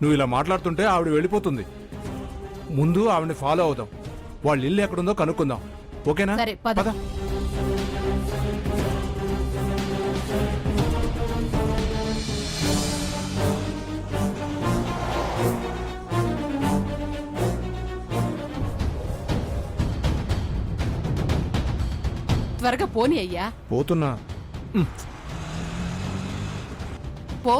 నువ్వు ఇలా మాట్లాడుతుంటే ఆవిడ వెళ్ళిపోతుంది. ముందు ఆవిడని ఫాలో అవుదాం. వాళ్ళ ఇల్లు ఎక్కడుందో కనుక్కుందాం. ఓకేనా? సరే, పద. పద. త్వరగా పోనీ అయ్యా. పోతున్నా. పో.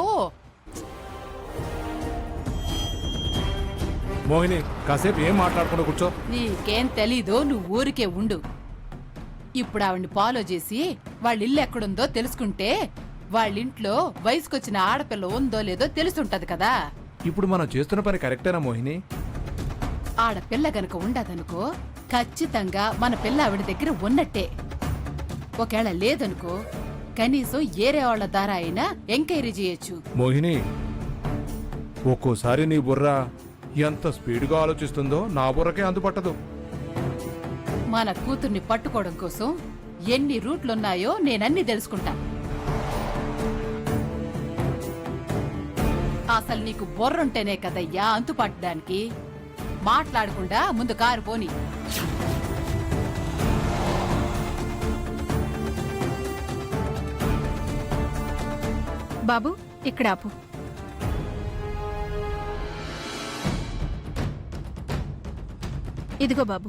మోహిని, కాసేపు ఏం మాట్లాడకుండా కూర్చో. నీకేం తెలీదో, నువ్వు ఊరికే ఉండు. ఇప్పుడు ఆవిడ్ని ఫాలో చేసి వాళ్ళ ఇల్లు ఎక్కడుందో తెలుసుకుంటే వాళ్ళింట్లో వయసుకొచ్చిన ఆడపిల్ల ఉందో లేదో తెలుసుంటది కదా. ఇప్పుడు మనం చేస్తున్న పని కరెక్టేనా మోహిని? ఆడపిల్ల గనక ఉండదనుకో, ఖచ్చితంగా మన పిల్ల ఆవిడ దగ్గర ఉన్నట్టే. ఒకవేళ లేదనుకో, కనీసం ఏరే వాళ్ల ద్వారా అయినా ఎంక్వైరీ చేయొచ్చు. మోహిని, ఒక్కోసారి నీ బుర్ర ఎంత స్పీడ్గా ఆలోచిస్తుందో నా బుర్రకే అందుపట్టదు. మన కూతుర్ని పట్టుకోవడం కోసం ఎన్ని రూట్లున్నాయో నేనన్ని తెలుసుకుంటా. అసలు నీకు బుర్రుంటేనే కదయ్యా అంతుపట్టడానికి. మాట్లాడకుండా ముందు కారు పోని. బాబు, ఇక్కడ ఆపు. ఇదిగో బాబు.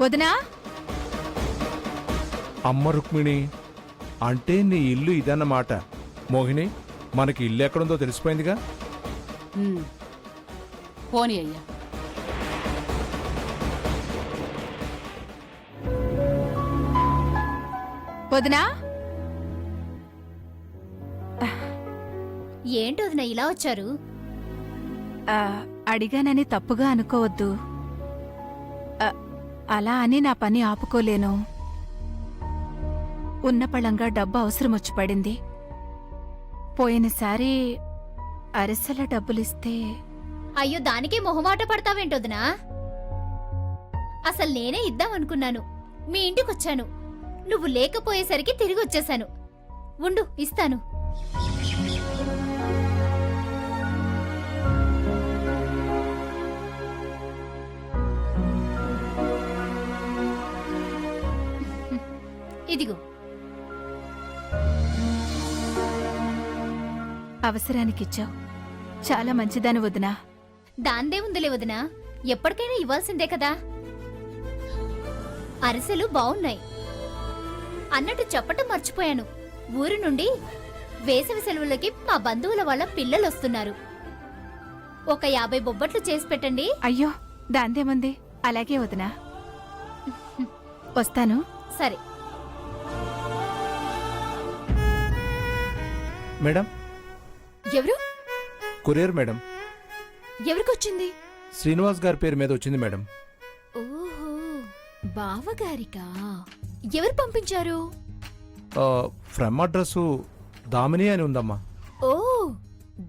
వదినా, అమ్మ రుక్మిణి, అంటే నీ ఇల్లు ఇదన్నమాట. మోహిని, మనకి ఇల్లు ఎక్కడుందో తెలిసిపోయిందిగా. పోనీ అయ్యా. వదినా. ఏంటి వదిన ఇలా వచ్చారు? అడిగానని తప్పుగా అనుకోవద్దు. అలా అని నా పని ఆపుకోలేను. ఉన్నపళంగా డబ్బు అవసరం వచ్చి పడింది. పోయినసారి అరిసెల డబ్బులిస్తే. అయ్యో, దానికే మొహమాట పడతావేంటొదినా? అసలు నేనే ఇద్దామనుకున్నాను. మీ ఇంటికొచ్చాను, నువ్వు లేకపోయేసరికి తిరిగి వచ్చేశాను. ఉండు, ఇస్తాను. ఇదిగో. అవసరానికిచ్చావు. చాలా మంచిదాని వదినా. దాందే ఉందిలే వదినా, ఎప్పటికైనా ఇవ్వాల్సిందే కదా. అరిసెలు బావున్నాయి. అన్నట్టు చెప్పటం మర్చిపోయాను. ఊరు నుండి వేసవి సెలవులకి మా బంధువుల వాళ్ళ పిల్లలొస్తున్నారు. ఒక 50 బొబ్బట్లు చేసి పెట్టండి. అయ్యో, దాందేముంది. అలాగే వదినా. వస్తాను. సరే. మేడం, ఎవరు? Courier madam. ఎవరికొచ్చింది? శ్రీనివాస్ గారి పేరు మీద వచ్చింది మేడం. ఓహో, బావగారికా? ఎవరు పంపించారు? ఫ్రమ్ అడ్రస్ దామిని అని ఉందమ్మా. ఓ,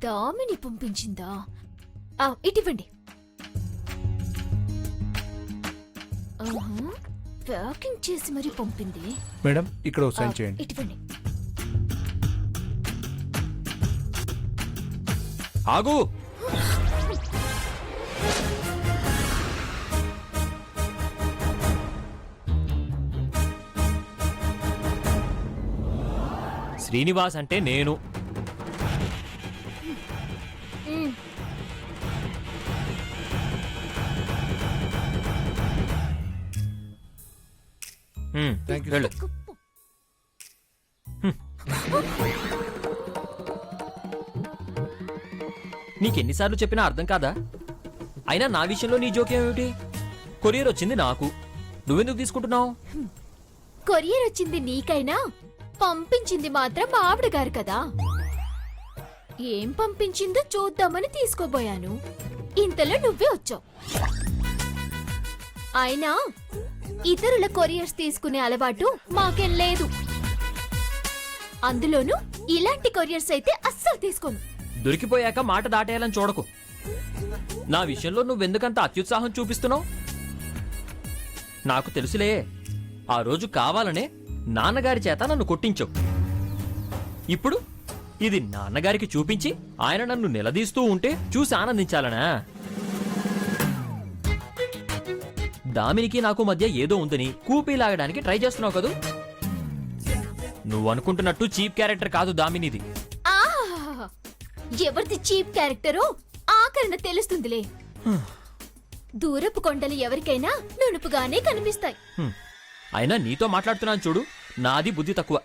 దామిని పంపించిందా? ఇటివ్వండి. ప్యాకింగ్ చేసి మరీ పంపింది మేడం. ఇక్కడ సైన్ చేయండి. ఇటివ్వండి. ఆగు. శ్రీనివాస్ అంటే నేను. వెళ్ళు. నీకెన్నిసార్లు చెప్పినా అర్థం కాదా? అయినా నా విషయంలో నీ జోక్యం ఏమిటి? కొరియర్ వచ్చింది నాకు, నువ్వెందుకు తీసుకుంటున్నావు? కొరియర్ వచ్చింది నీకైనా, పంపించింది మాత్రం ఆవిడ గారు కదా. ఏం పంపించిందో చూద్దామని తీసుకోబోయాను. ఇంతలో నువ్వే వచ్చావు. అయినా ఇతరుల కొరియర్స్ తీసుకునే అలవాటు మాకేం లేదు. అందులోనూ ఇలాంటి కొరియర్స్ అయితే అస్సలు తీసుకోను. దొరికిపోయాక మాట దాటేయాలని చూడకు. నా విషయంలో నువ్వెందుకంత అత్యుత్సాహం చూపిస్తున్నావు? నాకు తెలుసులే, ఆ రోజు కావాలనే నాన్నగారి చేత నన్ను కొట్టించావు. ఇప్పుడు ఇది నాన్నగారికి చూపించి ఆయన నన్ను నిలదీస్తూ ఉంటే చూసి ఆనందించాలనా? దామినికి నాకు మధ్య ఏదో ఉందని కూపీ లాగడానికి ట్రై చేస్తున్నావు కదూ? నువ్వు అనుకుంటున్నట్టు చీప్ క్యారెక్టర్ కాదు దామినిది. ఆహాహాహా. ఎవరిది చీప్ క్యారెక్టరో ఆఖరణ తెలుస్తుందిలే. దూరపు కొండలు ఎవరికైనా నునుపుగానే కనిపిస్తాయి. అయినా నీతో మాట్లాడుతున్నాను చూడు, నాది బుద్ధి తక్కువ.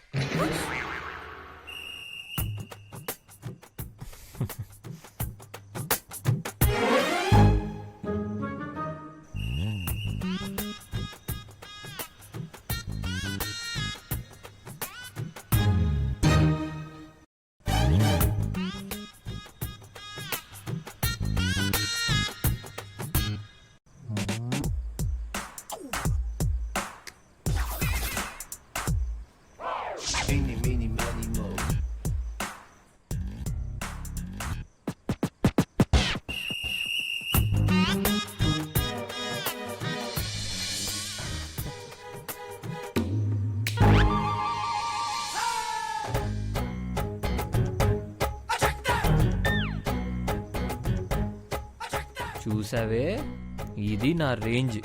చూసావే, ఇది నా రేంజ్.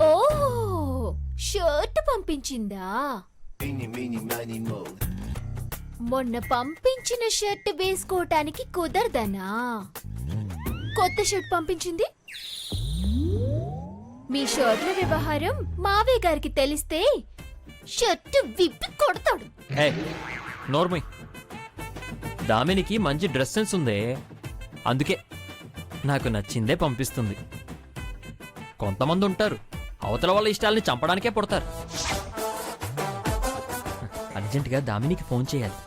ఓ షర్ట్ పంపించిందా? మొన్న పంపించిన షర్ట్ వేసుకోవటానికి కుదరదనా? కొత్త షర్ట్ పంపించింది. మీ షర్ట్ల వ్యవహారం మావయ్య గారికి తెలిస్తే షర్ట్ విప్పి కొడతాడు. హే నోర్మయ్, దామినికి మంచి డ్రెస్ సెన్స్ ఉందే, అందుకే నాకు నచ్చిందే పంపిస్తుంది. కొంతమంది ఉంటారు అవతల వాళ్ళ ఇష్టాలని చంపడానికే పుడతారు. అర్జెంటుగా దామినికి ఫోన్ చేయాలి.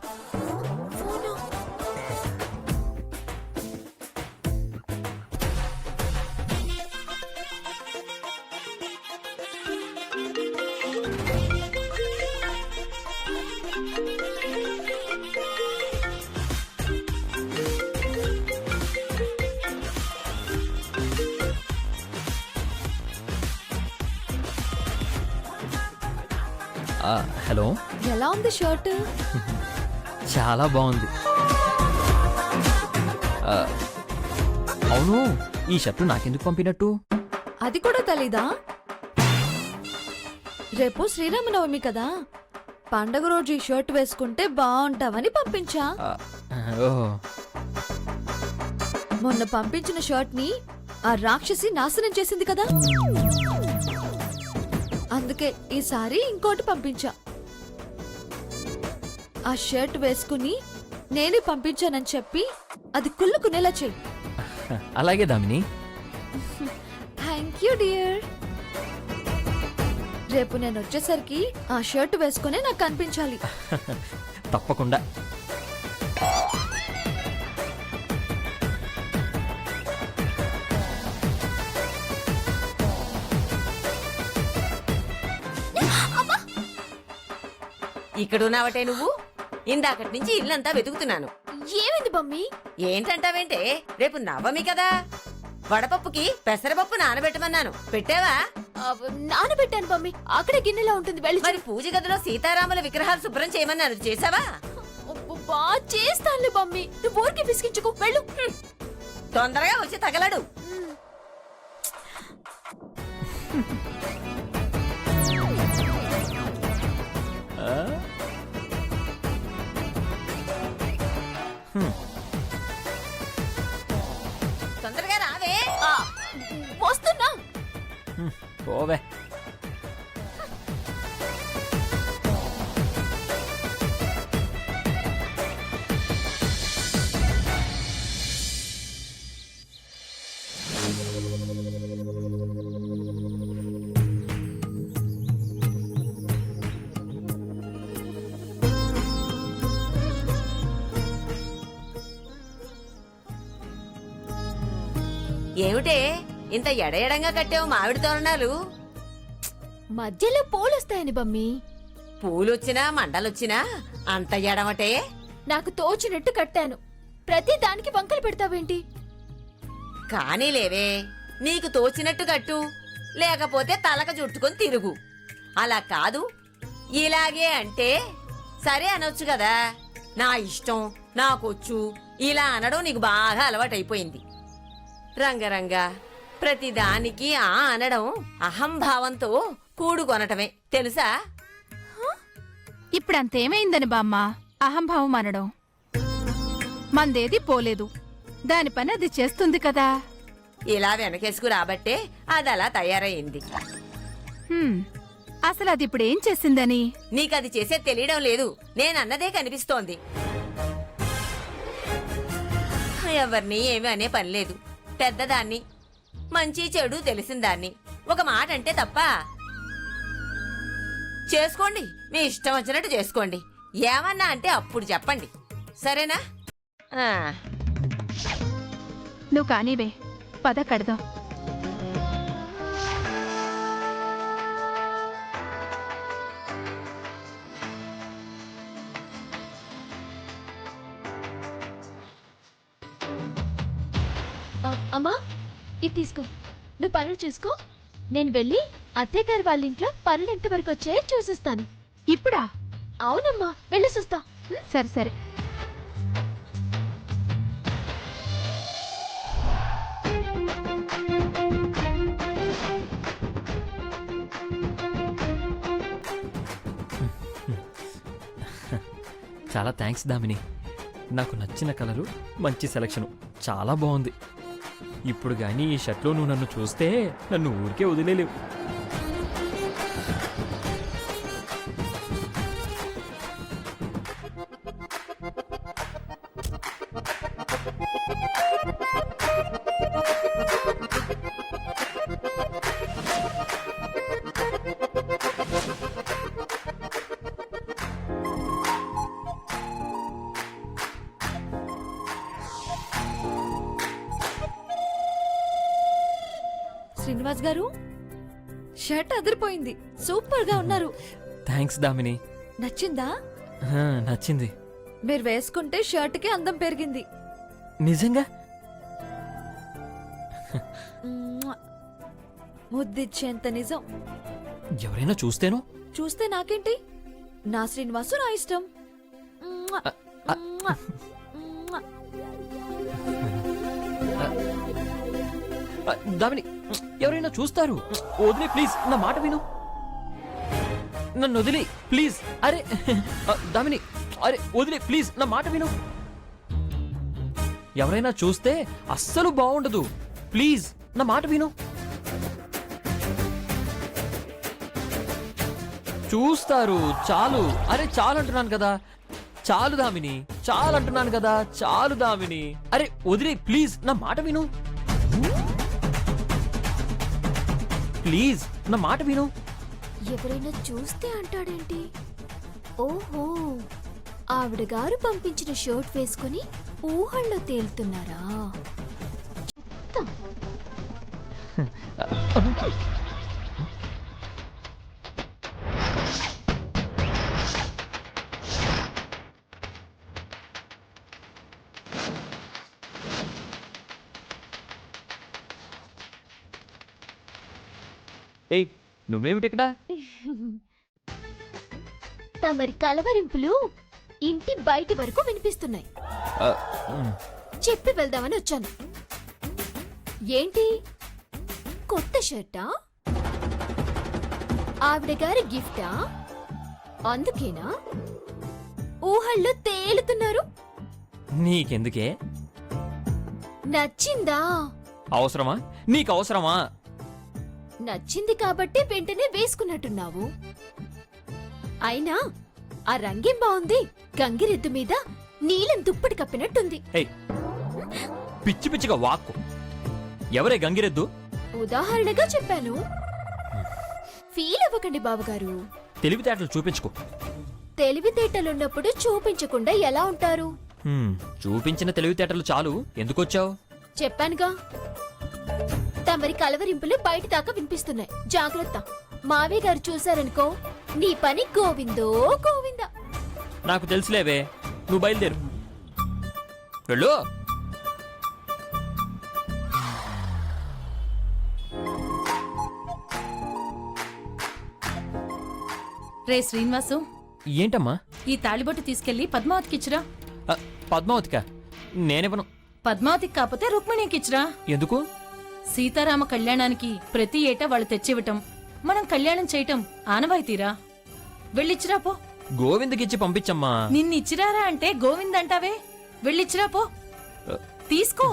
హలో, ఎలా ఉంది షర్ట్? చాలా బాగుంది. అవును, ఈ షర్టు నాకెందుకు పంపినట్టు? అది కూడా తెలీదా? రేపు శ్రీరామనవమి కదా, పండగ రోజు ఈ షర్ట్ వేసుకుంటే బాగుంటావని పంపించా. ఓహో, మొన్న పంపించిన షర్ట్ ని ఆ రాక్షసి నాశనం చేసింది కదా, అందుకే ఈసారి ఇంకోటి పంపించా. ఆ షర్ట్ వేసుకుని నేనే పంపించానని చెప్పి అది కుళ్ళుకునేలా చెయ్యి. అలాగే దామిని. Thank you dear. రేపు నేను వచ్చేసరికి ఆ షర్ట్ వేసుకునే నాకు కనిపించాలి. తప్పకుండా. ఇక్కడున్నావటే నువ్వు? ఇందాకటి నుంచి ఇల్లంతా వెతుకుతున్నాను. ఏమైంది మమ్మీ? ఏంటంటావేంటే, రేపు నవమి కదా, వడపప్పుకి పెసరపప్పు నానబెట్టమన్నాను, పెట్టావా? నానబెట్టాను మమ్మీ, అక్కడే గిన్నెలో ఉంటుంది, వెళ్ళి మరి పూజ గదిలో సీతారాముల విగ్రహాలు శుభ్రం చేయమన్నాను, చేసావా? చేస్తానులే మమ్మీ, నువ్వు ఊరికి పిసికించుకో, వెళ్ళు. తొందరగా వచ్చి తగలడు. తొందరగా రావే. వస్తున్నా. పోవే. ఏమిటే ఇంత ఎడఎడంగా కట్టావు మామిడి తోరణాలు? మధ్యలో పూలొస్తాయని బమ్మి. పూలొచ్చినా మండలొచ్చినా అంత ఎడమటే? నాకు తోచినట్టు కట్టాను. ప్రతి దానికి వంకలు పెడతావేంటి? కానీ లేవే, నీకు తోచినట్టు కట్టు, లేకపోతే తలక చుట్టుకొని తిరుగు. అలా కాదు, ఇలాగే అంటే సరే అనొచ్చు కదా. నా ఇష్టం, నాకొచ్చు ఇలా అనడం నీకు బాగా అలవాటైపోయింది. రంగరంగా ప్రతిదానికి ఆ అనడం అహంభావంతో కూడుకొనటమే, తెలుసా? ఇప్పుడంతేమైందని బామ్మ అహంభావం అనడం? మందేది పోలేదు, దాని పని అది చేస్తుంది కదా. ఇలా వెనకేసుకు రాబట్టే అది అలా తయారయింది. హ్మ్, అసలు అది ఇప్పుడేం చేసిందని? నీకది చేసే తెలియడం లేదు, నేనన్నదే కనిపిస్తోంది. ఎవరిని ఏమీ అనే పని లేదు. పెద్దదాన్ని, మంచి చెడు తెలిసిన దాన్ని ఒక మాట అంటే తప్ప. చేసుకోండి, మీ ఇష్టం వచ్చినట్టు చేసుకోండి. ఏమన్నా అంటే అప్పుడు చెప్పండి, సరేనా? ఆ, నువ్వు కానీవే, పద కడదాం. అమ్మా, ఇది తీసుకో. నువ్వు పనులు చూసుకో. నేను వెళ్ళి అత్తయ్య గారి వాళ్ళ ఇంట్లో పనులు ఎంతవరకు వచ్చాయో చూసిస్తాను. ఇప్పుడా? అవునమ్మా, వెళ్ళి చూస్తా. సరే సరే. చాలా థ్యాంక్స్ దామిని. నాకు నచ్చిన కలరు, మంచి సెలక్షను, చాలా బాగుంది. ఇప్పుడు కానీ ఈ షర్ట్లో నువ్వు నన్ను చూస్తే నన్ను ఊరికే వదిలేలేవు. శ్రీనివాస్ గారు, షర్ట్ అదిరిపోయింది, సూపర్ గా ఉన్నారు. థ్యాంక్స్ దామిని. నచ్చిందా? నచ్చింది. మీరు వేసుకుంటే షర్ట్ కి అందం పెరిగింది. నిజంగా? మ్మ్. ముద్దిచ్చేంత నిజం. ఎవరైనా చూస్తేనో? చూస్తే నాకేంటి, నా శ్రీనివాసు నా ఇష్టం. మ్మ్. మ్మ్. మ్మ్. దామిని, ఎవరైనా చూస్తారు. వదిలే ప్లీజ్, నా మాట విను. నన్ను వదిలే ప్లీజ్. అరే దామిని, అరే వదిలే ప్లీజ్, నా మాట విను. ఎవరైనా చూస్తే అస్సలు బాగుండదు. ప్లీజ్ నా మాట విను. చూస్తారు, చాలు. అరే చాలు అంటున్నాను కదా. చాలు దామిని, చాలు అంటున్నాను కదా. చాలు దామిని, అరే వదిలే ప్లీజ్, నా మాట విను. ప్లీజ్ నా మాట విను. ఎవరైనా చూస్తే అంటాడేంటి? ఓహో, ఆవిడ గారు పంపించిన షర్ట్ వేసుకుని ఊహల్లో తేలుతున్నారా? ఏయ్, నువ్వేమిటి ఇక్కడ? తమరి కలవరింపులు ఇంటి బయటి వరకు వినిపిస్తున్నాయి. చెప్పి వెళ్దామని వచ్చాను. ఏంటి, కొత్త షర్టా? ఆవిడ గారి గిఫ్టా? అందుకేనా ఊహల్లో తేలుతున్నారు? నీకెందుకే? నచ్చిందా? అవసరమా? నీకు అవసరమా? నచ్చింది కాబట్టి వెంటనే వేసుకున్నట్టున్నావు. అయినా ఆ రంగేం బాగుంది. గంగిరెద్దు మీద నీలం దుప్పటి కప్పినట్టుంది. ఏయ్, పిచ్చి పిచ్చిగా వాక్కు. ఎవరే గంగిరెద్దు? ఉదాహరణగా చెప్పాను. ఫీల్ అవ్వకండి బావగారు. తెలివితేటలు చూపించుకో. తెలివితేటలున్నప్పుడు చూపించకుండా ఎలా ఉంటారు? చూపించిన తెలివితేటలు చాలు. ఎందుకొచ్చావు? చెప్పానుగా, తమరి కలవరింపులు బయట దాకా వినిపిస్తున్నాయి. జాగ్రత్త, మావయ్య గారు చూసారనుకో నీ పని గోవిందో గోవిందా. నాకు తెలుసులేవే, నువ్వు బయలుదేరు. వెళ్ళు. రే శ్రీనివాసు, ఏంటమ్మా? ఈ తాళిబొట్టు తీసుకెళ్లి పద్మావతికిచ్చిరా. ఆ, పద్మావతిక నేనివ్వను. పద్మావతికి కాకపోతే రుక్మిణికిచ్చిరా. ఎందుకు? సీతారామ కళ్యాణానికి ప్రతి ఏటా వాళ్ళు తెచ్చివ్వటం, మనం కళ్యాణం చేయటం ఆనవాయితీరా. వెళ్ళిచ్చిరా పో. గోవిందకిచ్చి పంపించమ్మా. నిన్నిచ్చిరారా అంటే గోవింద్ అంటావే. వెళ్ళిచ్చిరా పో. తీసుకో.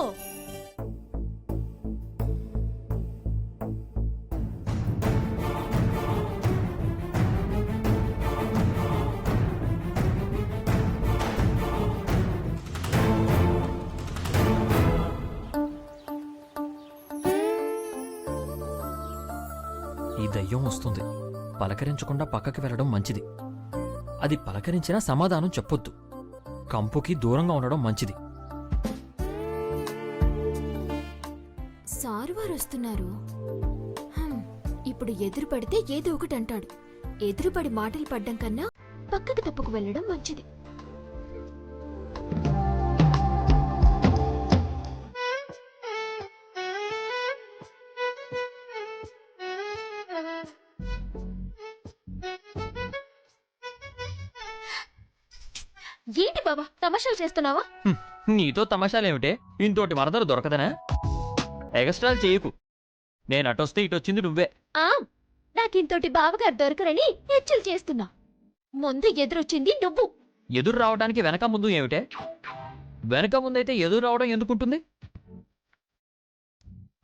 ఈ దయ్యం వస్తుంది. పలకరించకుండా పక్కకి వెళ్ళడం మంచిది. అది పలకరించినా సమాధానం చెప్పొద్దు. కంపుకి దూరంగా ఉండడం మంచిది. సారు వారు వస్తున్నారు. ఇప్పుడు ఎదురు పడితే ఏదో ఒకటి అంటాడు. ఎదురుపడి మాటలు పడ్డం కన్నా పక్కకి తప్పుకు వెళ్ళడం మంచిది. ఏంటి బాబా తమాషాలు చేస్తున్నావా? నీతో తమాషాలేమిటే? ఇంతోటి మరదలు దొరకదనా? ఎగస్ట్రాలు చేయకు. నేను అటొస్తే ఇటొచ్చింది నువ్వే. నాకింతోటి బావగారు దొరకరని హెచ్చలు చేస్తున్నా. ముందు ఎదురొచ్చింది నువ్వు. ఎదురు రావడానికి వెనక ముందు ఏమిటే? వెనక ముందైతే ఎదురు రావడం ఎందుకుంటుంది?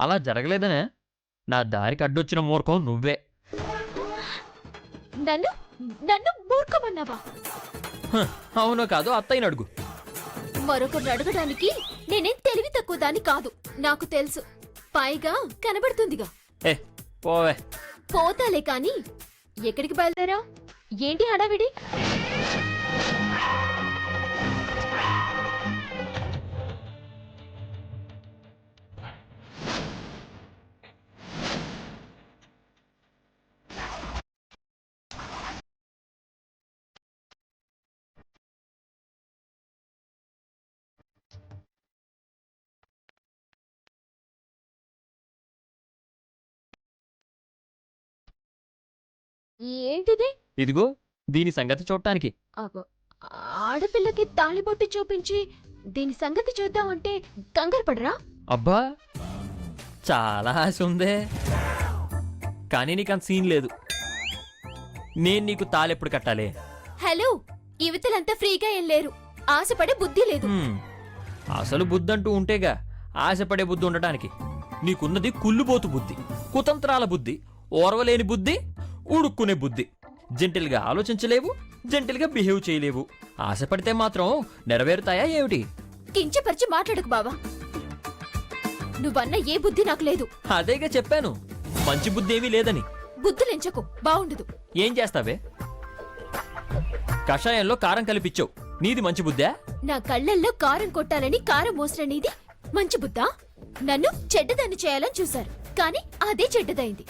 అలా జరగలేదనే? నా దారికి అడ్డొచ్చిన మూర్ఖం నువ్వే. నన్ను నన్ను మూర్ఖమన్నావా? అవునో కాదు అత్తయ్యని అడుగు. మరొకరు అడగడానికి నేనేం తెలివి తక్కువ దాన్ని కాదు, నాకు తెలుసు. పైగా కనబడుతుందిగా. ఏ పోవే. పోతాలే కాని ఎక్కడికి బయలుదేరా? ఏంటి హడావిడి? ఏంటిది? ఇదిగో దీని సంగతి చూడటానికి. ఆడపిల్లకి తాళిబొట్టు చూపించి దీని సంగతి చూద్దామంటే కంగారు పడరా? అబ్బా చాలా ఆశ ఉందే, కానీ నీకు అంత సీన్ లేదు. నేను నీకు తాళెప్పుడు కట్టాలి? హలో, యువతలంతా ఫ్రీగా ఏం లేరు. ఆశపడే బుద్ధి లేదు. అసలు బుద్ధి అంటూ ఉంటేగా ఆశపడే బుద్ధి ఉండటానికి. నీకున్నది కుళ్ళుబోతు బుద్ధి, కుతంత్రాల బుద్ధి, ఓర్వలేని బుద్ధి, ఉడుక్కునే బుద్ధి. జెంటిల్గా ఆలోచించలేవు, జెంటిల్గా బిహేవ్ చేయలేవు. ఆశపడితే మాత్రం నెరవేరుతాయా ఏమిటి? కించపరిచి మాట్లాడకు బావా. నువ్వన్న ఏ బుద్ధి నాకు లేదు. అదేగా చెప్పాను, మంచి బుద్ధి ఏమీ లేదని. బుద్ధులెంచకు, బావుండదు. ఏం చేస్తావే? కషాయంలో కారం కలిపిచ్చావు, నీది మంచి బుద్ధా? నా కళ్ళల్లో కారం కొట్టాలని కారం మోసిన నీది మంచి బుద్ధా? నన్ను చెడ్డదాన్ని చేయాలని చూశారు, కానీ అదే చెడ్డదైంది.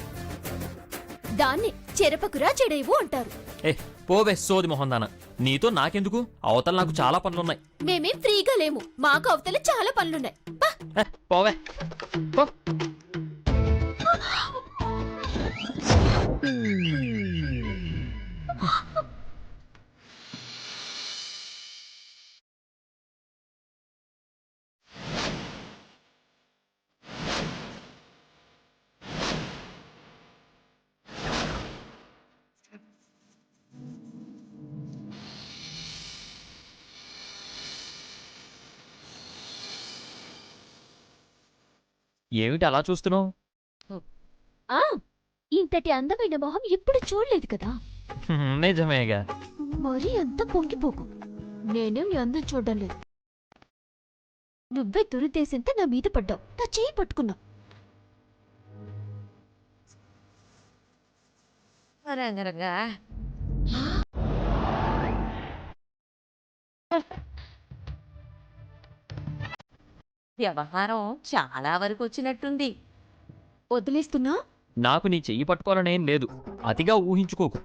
దాన్ని చెరపకురా చెడేవు అంటారు. ఏ పోవే సోది మొహందాన. నీతో నాకెందుకు? అవతల నాకు చాలా పనులున్నాయి. మేమేం ఫ్రీగా లేము, మాకు అవతల చాలా పనులున్నాయి. పోవే పో. ఏమిటి అలా చూస్తున్నావు? ఇంతటి అందమైన మొహం ఎప్పుడు చూడలేదు కదా. నిజమేగా. మరీ అంత పొంగిపోకు. నేనేం నీ అందం చూడడం లేదు. నువ్వే దురుద్దేశంతో నా మీద పడ్డావు, నా చేయి పట్టుకున్నావు. రంగరంగా వ్యవహారం చాలా వరకు వచ్చినట్టుంది. వదిలేస్తున్నా నాకు నీ చెయ్యి పట్టుకోవాలనేం లేదు. అతిగా ఊహించుకోకు.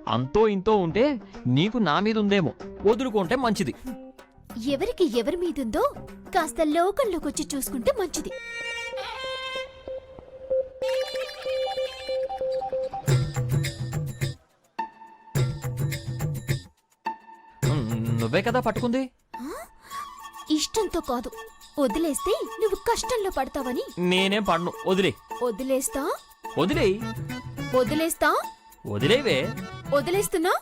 అంతో ఇంతో ఉంటే నీకు నా మీద ఉందేమో. వదులుకుంటే మంచిది. ఎవరికి ఎవరి మీదుందో కాస్త లోకంలోకొచ్చి చూసుకుంటే మంచిది. నువ్వే కదా పట్టుకుంది. ఇష్టంతో కాదు, వదిలేస్తే నువ్వు కష్టంలో పడతావని. నేనేం పడను. వదిలే. వదిలేస్తా వదిలేయి. వదిలేస్తా వదిలేవే. వదిలేస్తున్నా.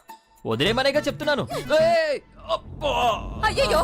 వదిలేమనేగా చెప్తున్నాను. ఏయ్! అబ్బా! అయ్యయ్యో